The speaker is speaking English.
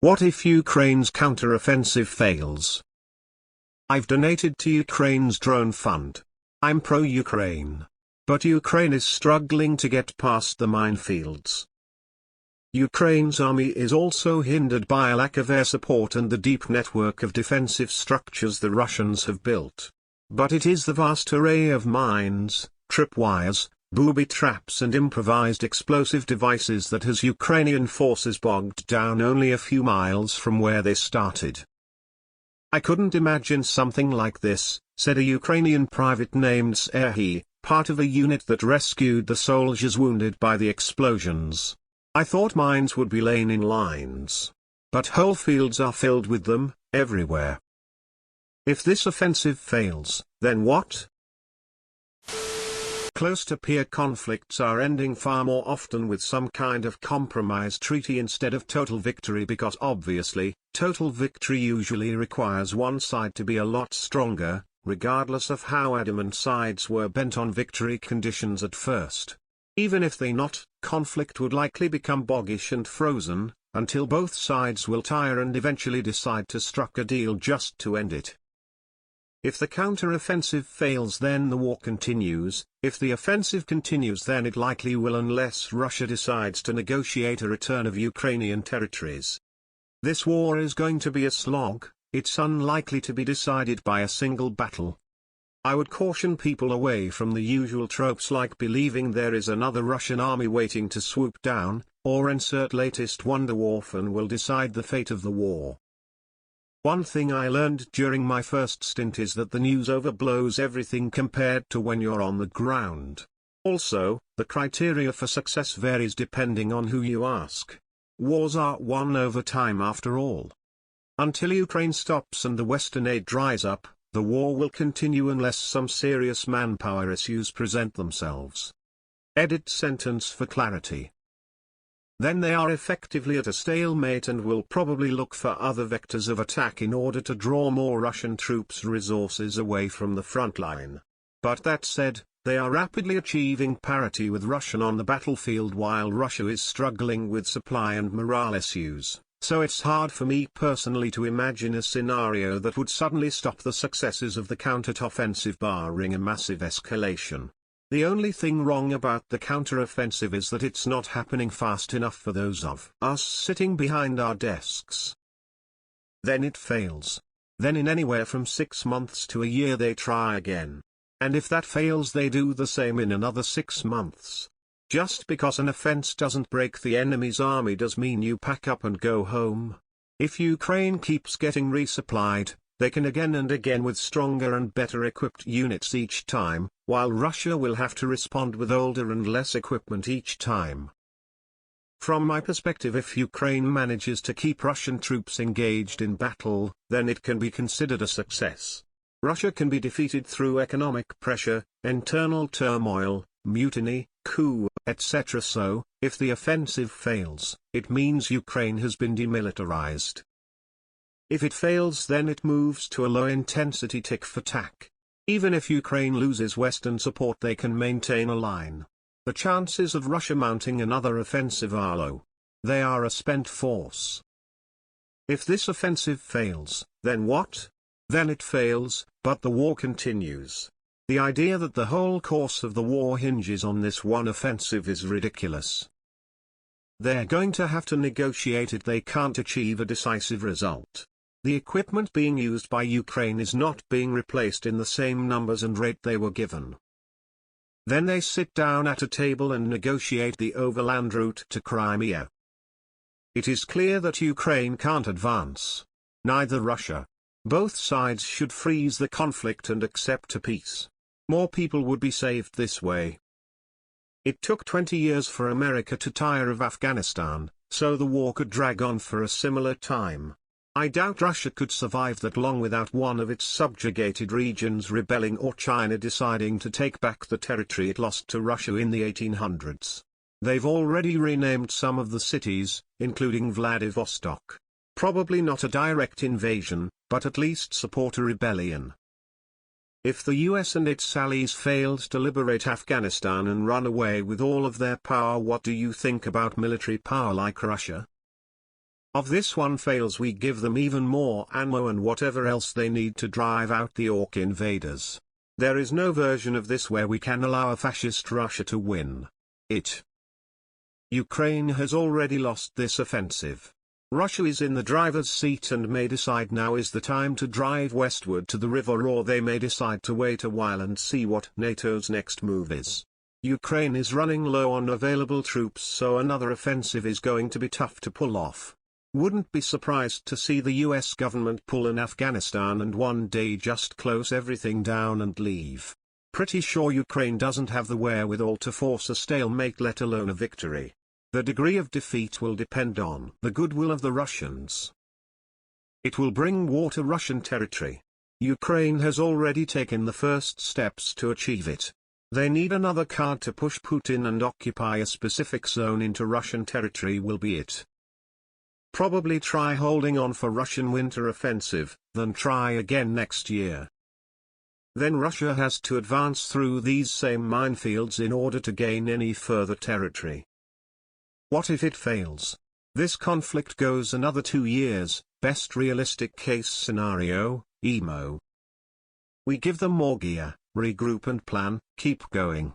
What if Ukraine's counteroffensive fails? I've donated to Ukraine's drone fund. I'm pro-Ukraine. But Ukraine is struggling to get past the minefields. Ukraine's army is also hindered by a lack of air support and the deep network of defensive structures the Russians have built. But it is the vast array of mines, tripwires, booby traps and improvised explosive devices that has Ukrainian forces bogged down only a few miles from where they started. "I couldn't imagine something like this," said a Ukrainian private named Serhiy, part of a unit that rescued the soldiers wounded by the explosions. "I thought mines would be laying in lines. But whole fields are filled with them, everywhere." If this offensive fails, then what? Close-to-peer conflicts are ending far more often with some kind of compromise treaty instead of total victory because obviously, total victory usually requires one side to be a lot stronger, regardless of how adamant sides were bent on victory conditions at first. Even if they not, conflict would likely become boggish and frozen, until both sides will tire and eventually decide to struck a deal just to end it. If the counter-offensive fails, then the war continues. If the offensive continues, then it likely will unless Russia decides to negotiate a return of Ukrainian territories. This war is going to be a slog. It's unlikely to be decided by a single battle. I would caution people away from the usual tropes like believing there is another Russian army waiting to swoop down, or insert latest wonder warfare will decide the fate of the war. One thing I learned during my first stint is that the news overblows everything compared to when you're on the ground. Also, the criteria for success varies depending on who you ask. Wars are won over time after all. Until Ukraine stops and the Western aid dries up, the war will continue unless some serious manpower issues present themselves. Edit sentence for clarity. Then they are effectively at a stalemate and will probably look for other vectors of attack in order to draw more Russian troops' resources away from the front line. But that said, they are rapidly achieving parity with Russia on the battlefield while Russia is struggling with supply and morale issues, so it's hard for me personally to imagine a scenario that would suddenly stop the successes of the counter-offensive barring a massive escalation. The only thing wrong about the counter-offensive is that it's not happening fast enough for those of us sitting behind our desks. Then it fails. Then in anywhere from 6 months to a year they try again. And if that fails they do the same in another 6 months. Just because an offense doesn't break the enemy's army does mean you pack up and go home. If Ukraine keeps getting resupplied, they can again and again with stronger and better equipped units each time, while Russia will have to respond with older and less equipment each time. From my perspective, if Ukraine manages to keep Russian troops engaged in battle, then it can be considered a success. Russia can be defeated through economic pressure, internal turmoil, mutiny, coup, etc. So, if the offensive fails, it means Ukraine has been demilitarized. If it fails, then it moves to a low-intensity tick-for-tack. Even if Ukraine loses Western support, they can maintain a line. The chances of Russia mounting another offensive are low. They are a spent force. If this offensive fails, then what? Then it fails, but the war continues. The idea that the whole course of the war hinges on this one offensive is ridiculous. They're going to have to negotiate it. They can't achieve a decisive result. The equipment being used by Ukraine is not being replaced in the same numbers and rate they were given. Then they sit down at a table and negotiate the overland route to Crimea. It is clear that Ukraine can't advance. Neither Russia. Both sides should freeze the conflict and accept a peace. More people would be saved this way. It took 20 years for America to tire of Afghanistan, so the war could drag on for a similar time. I doubt Russia could survive that long without one of its subjugated regions rebelling or China deciding to take back the territory it lost to Russia in the 1800s. They've already renamed some of the cities, including Vladivostok. Probably not a direct invasion, but at least support a rebellion. If the US and its allies failed to liberate Afghanistan and run away with all of their power, what do you think about military power like Russia? If this one fails, we give them even more ammo and whatever else they need to drive out the orc invaders. There is no version of this where we can allow a fascist Russia to win. Ukraine has already lost this offensive. Russia is in the driver's seat and may decide now is the time to drive westward to the river, or they may decide to wait a while and see what NATO's next move is. Ukraine is running low on available troops, so another offensive is going to be tough to pull off. Wouldn't be surprised to see the US government pull in Afghanistan and one day just close everything down and leave. Pretty sure Ukraine doesn't have the wherewithal to force a stalemate, let alone a victory. The degree of defeat will depend on the goodwill of the Russians. It will bring war to Russian territory. Ukraine has already taken the first steps to achieve it. They need another card to push Putin, and occupy a specific zone into Russian territory will be it. Probably try holding on for Russian winter offensive, then try again next year. Then Russia has to advance through these same minefields in order to gain any further territory. What if it fails? This conflict goes another 2 years, best realistic case scenario, emo. We give them more gear, regroup and plan, keep going.